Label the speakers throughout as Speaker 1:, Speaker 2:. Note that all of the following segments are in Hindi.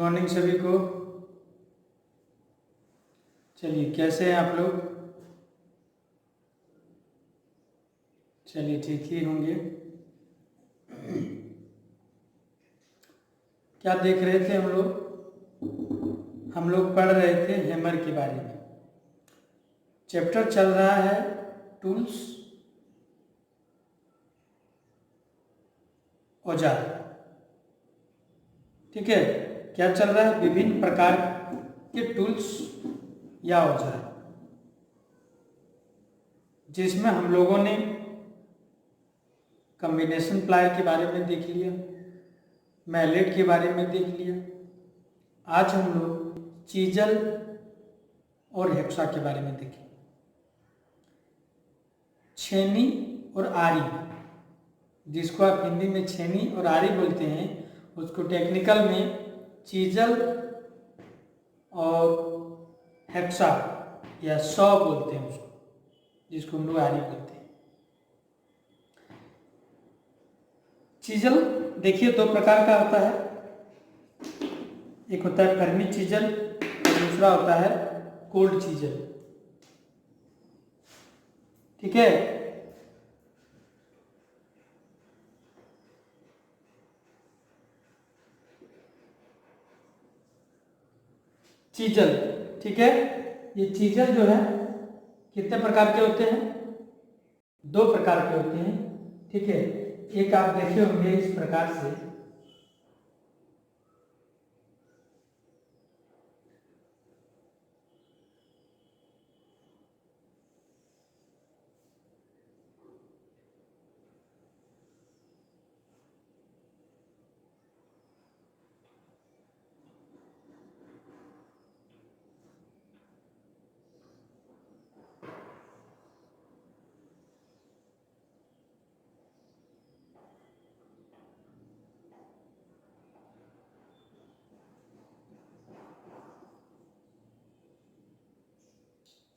Speaker 1: मॉर्निंग सभी को। चलिए, कैसे हैं आप लोग? चलिए, ठीक ही होंगे। क्या देख रहे थे हम लोग? हम लोग पढ़ रहे थे हैमर के बारे में। चैप्टर चल रहा है टूल्स, औजार। ठीक है, क्या चल रहा है? विभिन्न प्रकार के टूल्स या औजार, जिसमें हम लोगों ने कॉम्बिनेशन प्लायर के बारे में देख लिया, मैलेट के बारे में देख लिया। आज हम लोग चीजल और हेक्सा के बारे में देखें। छेनी और आरी, जिसको आप हिंदी में छेनी और आरी बोलते हैं, उसको टेक्निकल में चीजल और हेक्सा या सौ बोलते हैं उसको, जिसको हम लोग आरी बोलते हैं। चीजल देखिए दो प्रकार का होता है। एक होता है फर्मी चीजल और दूसरा होता है कोल्ड चीजल। ठीक है, चीजल। ठीक है, ये चीजल जो है कितने प्रकार के होते हैं? दो प्रकार के होते हैं। ठीक है, एक आप देखे होंगे इस प्रकार से,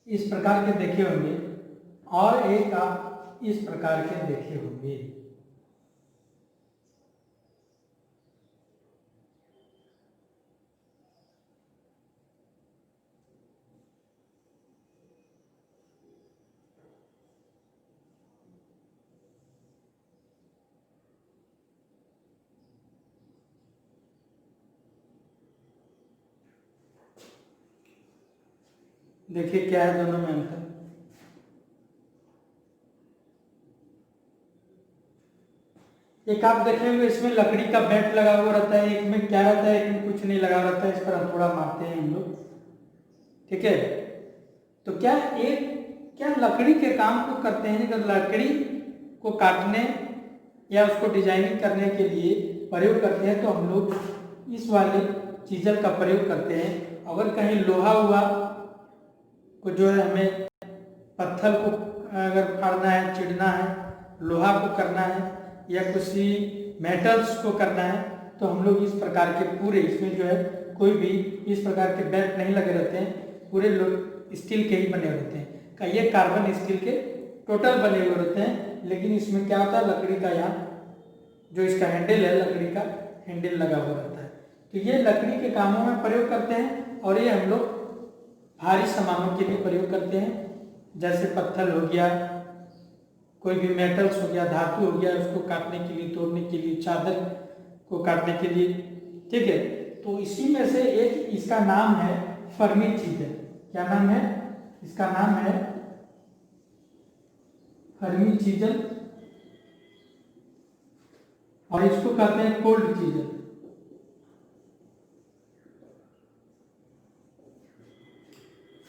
Speaker 1: इस प्रकार के देखे होंगे, और एक आप इस प्रकार के देखे होंगे। देखिए क्या है दोनों में अंतर। एक आप देखेंगे इसमें लकड़ी का बेल्ट लगा हुआ रहता है, एक में क्या रहता है, एक में कुछ नहीं लगा रहता है। इस पर हथौड़ा मारते हैं हम लोग। ठीक है, तो क्या लकड़ी के काम को करते हैं, जब लकड़ी को काटने या उसको डिजाइनिंग करने के लिए प्रयोग करते हैं, तो हम लोग इस वाले चीजल का प्रयोग करते हैं। अगर कहीं लोहा हुआ को जो है, हमें पत्थर को अगर फाड़ना है, चिड़ना है, लोहा को करना है या किसी मेटल्स को करना है, तो हम लोग इस प्रकार के पूरे, इसमें जो है कोई भी इस प्रकार के बेल्ट नहीं लगे रहते हैं, पूरे लोग स्टील के ही बने रहते हैं। का ये कार्बन स्टील के टोटल बने हुए रहते हैं। लेकिन इसमें क्या होता है, लकड़ी का यहाँ जो इसका हैंडल है, लकड़ी का हैंडल लगा हुआ रहता है। तो ये लकड़ी के कामों में प्रयोग करते हैं, और ये हम लोग भारी सामानों के लिए प्रयोग करते हैं, जैसे पत्थर हो गया, कोई भी मेटल्स हो गया, धातु हो गया, उसको काटने के लिए, तोड़ने के लिए, चादर को काटने के लिए। ठीक है, तो इसी में से एक इसका नाम है फर्मी चीजल। क्या नाम है इसका? नाम है फर्मी चीजल, और इसको कहते हैं कोल्ड चीजल।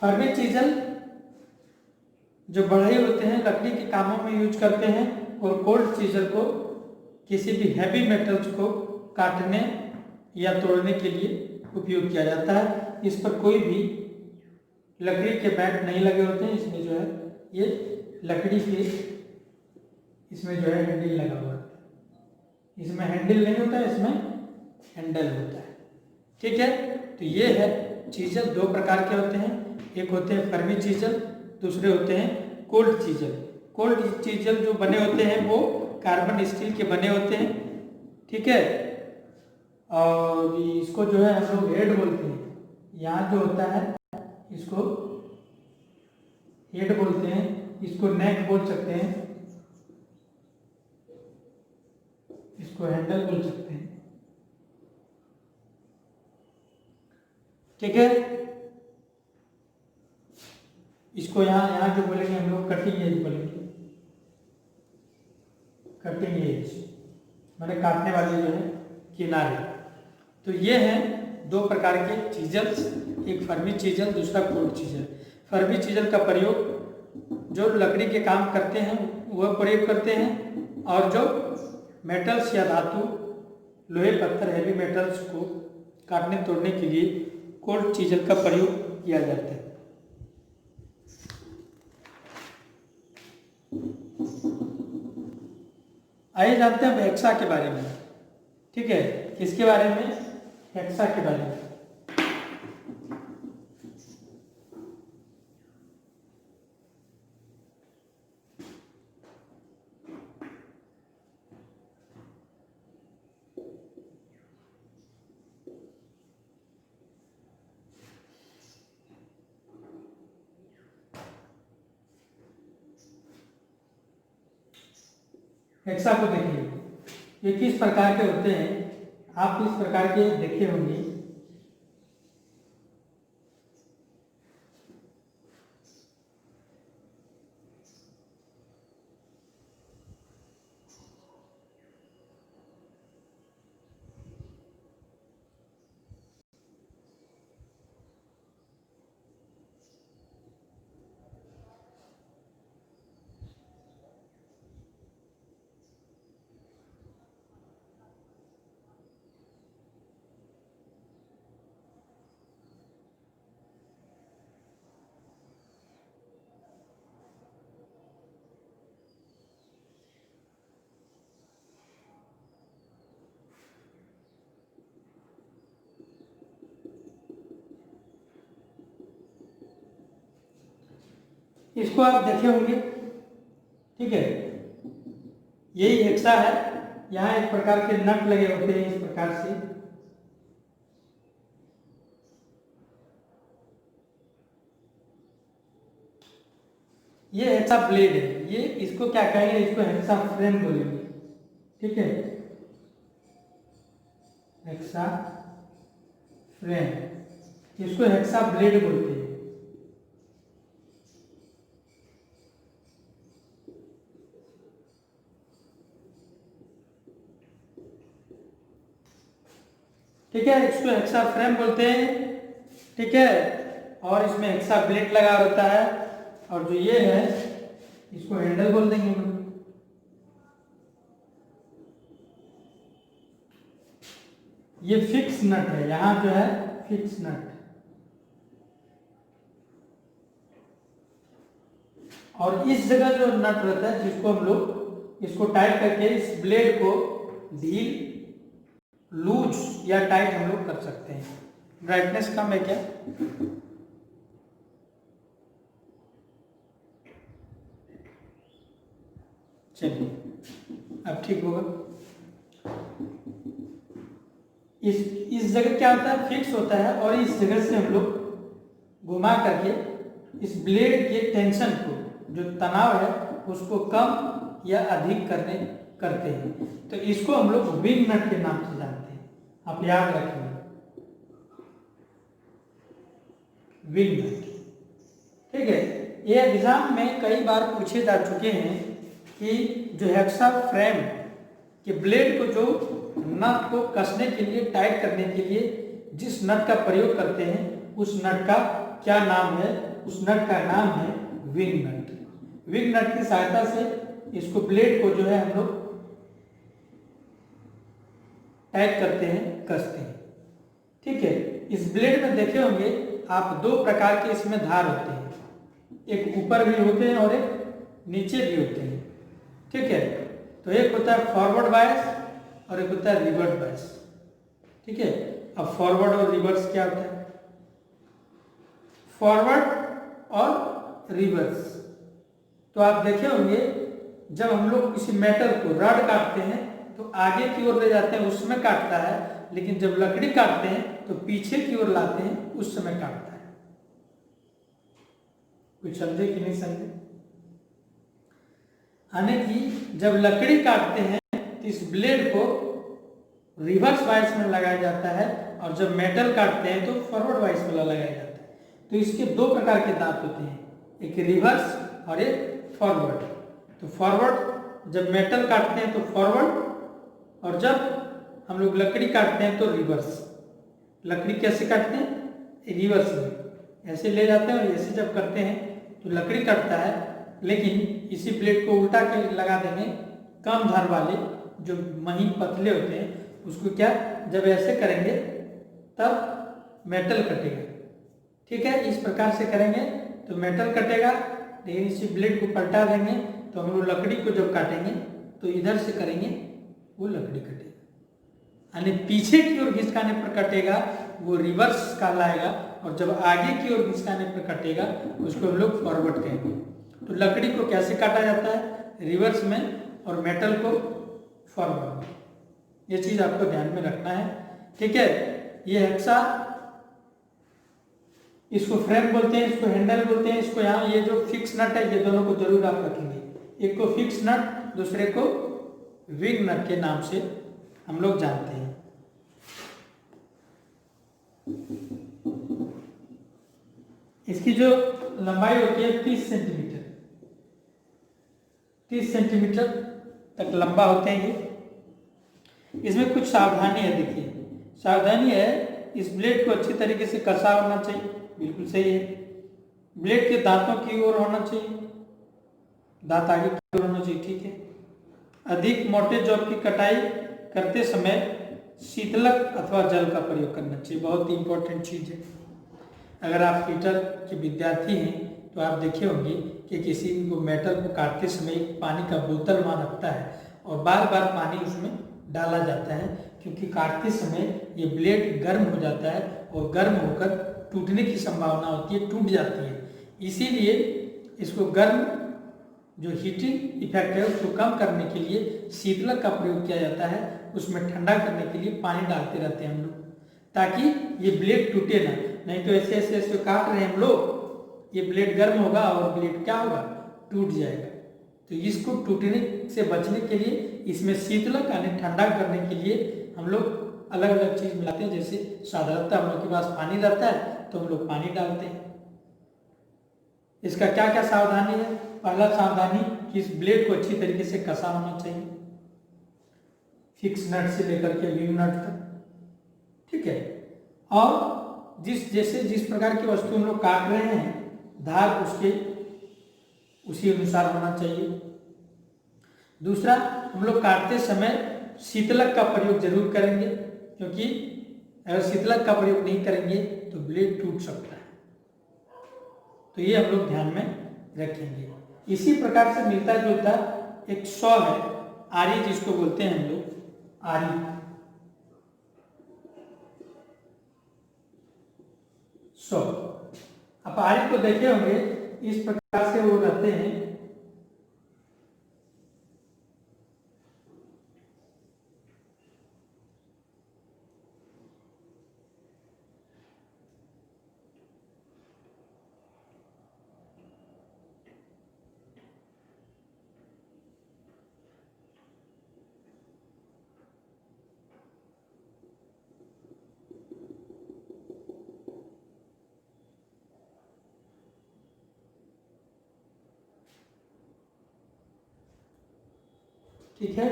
Speaker 1: फर्मी चीजल जो बढ़े होते हैं, लकड़ी के कामों में यूज करते हैं, और कोल्ड चीजल को किसी भी हैवी मेटल्स को काटने या तोड़ने के लिए उपयोग किया जाता है। इस पर कोई भी लकड़ी के बेल्ट नहीं लगे होते हैं। इसमें जो है ये लकड़ी के, इसमें जो है हैंडल लगा हुआ है। इसमें हैंडल नहीं होता है, इसमें हैंडल होता है। ठीक है, तो ये है चीजल। दो प्रकार के होते हैं, एक होते हैं फर्मी चीजल, दूसरे होते हैं कोल्ड चीजल। कोल्ड चीजल जो बने होते हैं वो कार्बन स्टील के बने होते हैं। ठीक है, और इसको जो है हम लोग हेड बोलते हैं। यहाँ जो होता है इसको हेड बोलते हैं, इसको नेक बोल सकते हैं, इसको हैंडल बोल सकते हैं। ठीक है, इसको यहाँ यहाँ जो बोलेंगे हम लोग कटिंग एज बोलेंगे। कटिंग एज मैंने काटने वाले जो है किनारे। तो ये हैं दो प्रकार के चीजल्स, एक फर्मी चीजल, दूसरा कोल्ड चीजल। फर्मी चीजल का प्रयोग जो लकड़ी के काम करते हैं वह प्रयोग करते हैं, और जो मेटल्स या धातु, लोहे, पत्थर, हैवी मेटल्स को काटने तोड़ने के लिए कोल्ड चीजल का प्रयोग किया जाता है। आइए जानते हैं हेक्सा के बारे में। ठीक है, किसके बारे में? हेक्सा के बारे में। हेक्सा को देखिए, ये किस प्रकार के होते हैं, आप इस प्रकार के देखे होंगे। इसको आप देखे होंगे। ठीक है, यही हेक्सा है। यहाँ एक प्रकार के नट लगे होते हैं इस प्रकार से। ये हेक्सा ब्लेड है, ये इसको क्या कहेंगे, इसको हेक्सा फ्रेम बोलेंगे। ठीक है, हेक्सा फ्रेम, इसको हेक्सा ब्लेड बोलते हैं। ठीक है, इसको हेक्सा फ्रेम बोलते हैं। ठीक है, और इसमें हेक्सा ब्लेड लगा होता है, और जो ये है इसको हैंडल बोल देंगे हम। ये फिक्स नट है, यहाँ जो है फिक्स नट, और इस जगह जो नट रहता है जिसको हम लोग इसको टाइट करके इस ब्लेड को ढील, लूज या टाइट हम लोग कर सकते हैं। ब्राइटनेस कम है क्या? चलिए, अब ठीक होगा। इस जगह क्या होता है, फिक्स होता है, और इस जगह से हम लोग घुमा करके इस ब्लेड के टेंशन को, जो तनाव है, उसको कम या अधिक करते हैं। तो इसको हम लोग विंग नट के नाम से जानते हैं, आप याद रखिए, विंग नट। ठीक है, ये एग्जाम में कई बार पूछे जा चुके हैं कि जो हेक्सा फ्रेम के ब्लेड को, जो नट को कसने के लिए, टाइट करने के लिए जिस नट का प्रयोग करते हैं, उस नट का क्या नाम है? उस नट का नाम है विंग नट। विंग नट की सहायता से इसको, ब्लेड को जो है हम लोग टाइट करते हैं, कसते हैं। ठीक है, इस ब्लेड में देखे होंगे आप दो प्रकार के इसमें धार होते हैं, एक ऊपर भी होते हैं और एक नीचे भी होते हैं। ठीक है, तो एक होता है फॉरवर्ड बायस और एक होता है रिवर्स बायस। ठीक है, अब फॉरवर्ड और रिवर्स क्या होता है? फॉरवर्ड और रिवर्स, तो आप देखे होंगे जब हम लोग किसी मेटल को, रॉड काटते हैं, तो आगे की ओर ले जाते हैं, उस समय काटता है, लेकिन जब लकड़ी काटते हैं तो पीछे की ओर लाते हैं, उस समय काटता है। कुछ समझे कि नहीं समझे? यानी कि जब लकड़ी काटते हैं तो इस ब्लेड को रिवर्स वाइस में लगाया जाता है, और जब मेटल काटते हैं तो फॉरवर्ड वाइस में लगाया जाता है। तो इसके दो प्रकार के दांत होते हैं, एक रिवर्स और एक फॉरवर्ड। तो फॉरवर्ड जब मेटल काटते हैं तो फॉरवर्ड, और जब हम लोग लकड़ी काटते हैं तो रिवर्स। लकड़ी कैसे काटते हैं? रिवर्स में ऐसे ले जाते हैं, और ऐसे जब करते हैं तो लकड़ी कटता है, लेकिन इसी प्लेट को उल्टा के लगा देंगे, कम धार वाले जो महीन पतले होते हैं उसको क्या जब ऐसे करेंगे तब मेटल कटेगा। ठीक है, इस प्रकार से करेंगे तो मेटल कटेगा, लेकिन इसी ब्लेड को पलटा देंगे तो हम लोग लकड़ी को जब काटेंगे तो इधर से करेंगे वो लकड़ी कटेगा। यानी पीछे की ओर घिसकाने पर कटेगा वो रिवर्स कहलाएगा, और जब आगे की ओर घिसकाने पर कटेगा उसको हम लोग फॉरवर्ड कहेंगे। तो लकड़ी को कैसे काटा जाता है? रिवर्स में, और मेटल को फॉरवर्ड में। ये चीज आपको ध्यान में रखना है। ठीक है, ये हेक्सा, इसको फ्रेम बोलते हैं, इसको हैंडल बोलते हैं, इसको यहाँ ये जो फिक्स नट है ये दोनों को जरूर आप रखेंगे। एक को फिक्स नट, दूसरे को विंग नट के नाम से हम लोग जानते हैं। इसकी जो लंबाई होती है 30 सेंटीमीटर, 30 सेंटीमीटर तक लंबा होते हैं ये। इसमें कुछ सावधानी है, देखिए सावधानी है, इस ब्लेड को अच्छी तरीके से कसा होना चाहिए, बिल्कुल सही है। ब्लेड के दांतों की ओर होना चाहिए, दांत आगे की ओर होना चाहिए। ठीक है, अधिक मोटे जॉब की कटाई करते समय शीतलक अथवा जल का प्रयोग करना चाहिए, बहुत ही इंपॉर्टेंट चीज है। अगर आप फिटर के विद्यार्थी हैं तो आप देखे होंगे कि किसी को मेटल को काटते समय पानी का बोतल वहाँ रखता है और बार बार पानी उसमें डाला जाता है, क्योंकि काटते समय ये ब्लेड गर्म हो जाता है और गर्म होकर टूटने की संभावना होती है, टूट जाती है। इसीलिए इसको गर्म जो हीटिंग इफेक्ट है उसको कम करने के लिए शीतलक का प्रयोग किया जाता है, उसमें ठंडा करने के लिए पानी डालते रहते हैं हम लोग, ताकि ये ब्लेड टूटे ना। नहीं तो ऐसे ऐसे ऐसे काट रहे हैं हम लोग, ये ब्लेड गर्म होगा और ब्लेड क्या होगा, टूट जाएगा। तो इसको टूटने से बचने के लिए इसमें शीतलक यानी ठंडा करने के लिए हम लोग अलग अलग चीज मिलाते हैं। जैसे साधारणतः हम लोग के पास पानी रहता है तो हम लोग पानी डालते हैं। इसका क्या क्या सावधानी है? पहला सावधानी कि इस ब्लेड को अच्छी तरीके से कसा होना चाहिए, फिक्स नट से लेकर के विंग नट तक। ठीक है, और जिस प्रकार की वस्तु हम लोग काट रहे हैं धार उसके उसी अनुसार होना चाहिए। दूसरा, हम लोग काटते समय शीतलक का प्रयोग जरूर करेंगे, क्योंकि अगर शीतलक का प्रयोग नहीं करेंगे तो ब्लेड टूट सकता है। तो ये हम लोग ध्यान में रखेंगे। इसी प्रकार से मिलता जुलता एक सौ है, आरी जिसको बोलते हैं हम लोग, आरी। सौ, आप आरी को देखे होंगे, इस प्रकार से वो रहते हैं। ठीक है,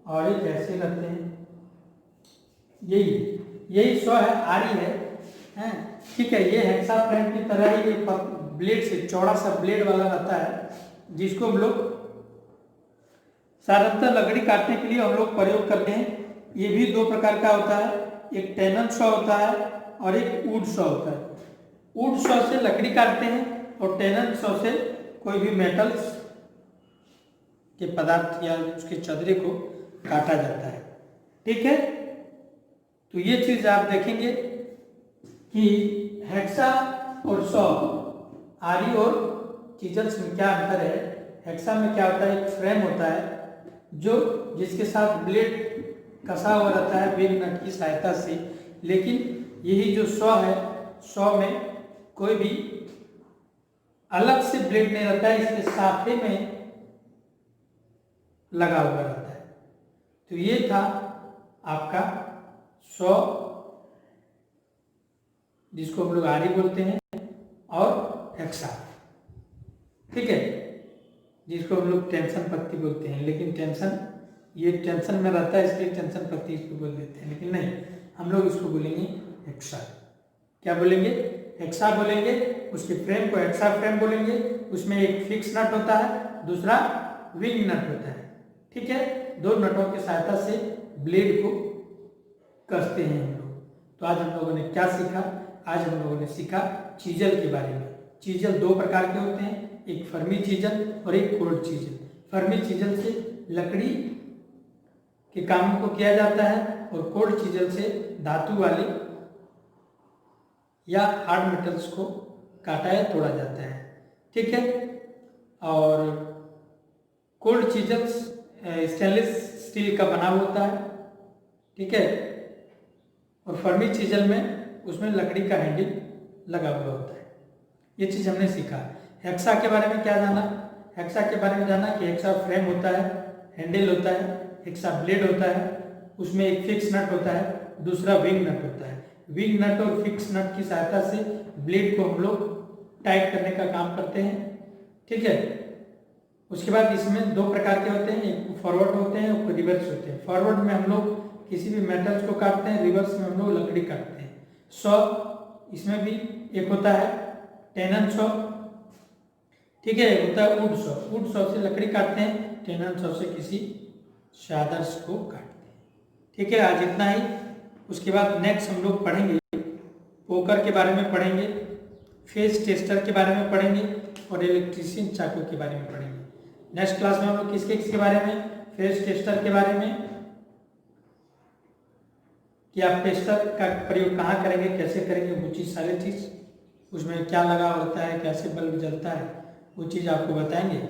Speaker 1: और एक ऐसे रहते हैं, यही सौ है, आरी है। ठीक है, ये हेक्सा फ्रेम की तरह ही ब्लेड से चौड़ा सा ब्लेड वाला रहता है, जिसको हम लोग साधारणतः लकड़ी काटने के लिए हम लोग प्रयोग करते हैं। ये भी दो प्रकार का होता है, एक टेनन सॉ होता है और एक वुड सॉ होता है। वुड सॉ से लकड़ी काटते हैं और टेनन सॉ से कोई भी मेटल्स के पदार्थ या उसके चदरे को काटा जाता है। ठीक है, तो ये चीज आप देखेंगे कि हेक्सा और सॉ, आरी और चीजल्स में क्या अंतर है। हेक्सा में क्या होता है, एक फ्रेम होता है जो जिसके साथ ब्लेड कसा हुआ रहता है विंग नट की सहायता से, लेकिन यही जो सॉ है, सॉ में कोई भी अलग से ब्लेड नहीं रहता है, इसके साथे में लगा हुआ रहता है। तो ये था आपका सॉ, जिसको हम लोग आरी बोलते हैं, और हेक्सा, ठीक है, जिसको हम लोग टेंशन पत्ती बोलते हैं। लेकिन टेंशन, ये टेंशन में रहता है इसलिए टेंशन पत्ती इसको बोल देते हैं, लेकिन नहीं, हम लोग इसको बोलेंगे हेक्सा। क्या बोलेंगे? हेक्सा बोलेंगे। उसके फ्रेम को हेक्सा फ्रेम बोलेंगे। उसमें एक फिक्स नट होता है, दूसरा विंग नट होता है, ठीक है। दो नटों की सहायता से ब्लेड को कसते हैं हम लोग। तो आज हम लोगों ने क्या सीखा? आज हम लोगों ने सीखा चीजल के बारे में। चीजल दो प्रकार के होते हैं, एक फर्मी चीजल और एक कोल्ड चीजल। फर्मी चीजल से लकड़ी के कामों को किया जाता है और कोल्ड चीजल से धातु वाले या हार्ड मेटल्स को काटा या तोड़ा जाता है, ठीक है। और कोल्ड चीजल स्टेनलेस स्टील का बना होता है, ठीक है। और फर्मी चीजल में उसमें लकड़ी का हैंडल लगा हुआ होता है। ये चीज हमने सीखा। हेक्सा के बारे में क्या जाना? हेक्सा के बारे में जाना कि हेक्सा फ्रेम होता है, हैंडल होता है, हेक्सा ब्लेड होता है, उसमें एक फिक्स नट होता है, दूसरा विंग नट होता है। विंग नट और फिक्स नट की सहायता से ब्लेड को हम लोग टाइट करने का काम करते हैं, ठीक है। उसके बाद इसमें दो प्रकार के होते हैं, एक फॉरवर्ड होते हैं, एक रिवर्स होते हैं। फॉरवर्ड में हम लोग किसी भी मेटल्स को काटते हैं, रिवर्स में हम लोग लकड़ी काटते हैं। सॉ इसमें भी एक होता है टेनन सॉ, ठीक है, एक होता है वुड सॉ। वुड सॉ से लकड़ी काटते हैं, टेनन सॉ से किसी चादर्स को काटते हैं, ठीक है। आज इतना ही। उसके बाद नेक्स्ट हम लोग पढ़ेंगे पोकर के बारे में पढ़ेंगे, फेज टेस्टर के बारे में पढ़ेंगे और इलेक्ट्रीशियन चाकू के बारे में पढ़ेंगे। नेक्स्ट क्लास में हम लोग किसके बारे में? फेज टेस्टर के बारे में, कि आप टेस्टर का प्रयोग कहाँ करेंगे, कैसे करेंगे, वो चीज़, सारी चीज़, उसमें क्या लगा होता है, कैसे बल्ब जलता है, वो चीज़ आपको बताएंगे।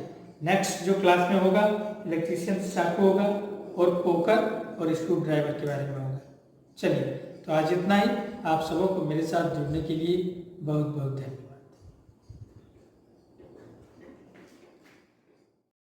Speaker 1: नेक्स्ट जो क्लास में होगा इलेक्ट्रीशियन चाकू होगा और पोकर और स्क्रू ड्राइवर के बारे में होगा। चलिए, तो आज इतना ही। आप सबों को मेरे साथ जुड़ने के लिए बहुत बहुत धन्यवाद।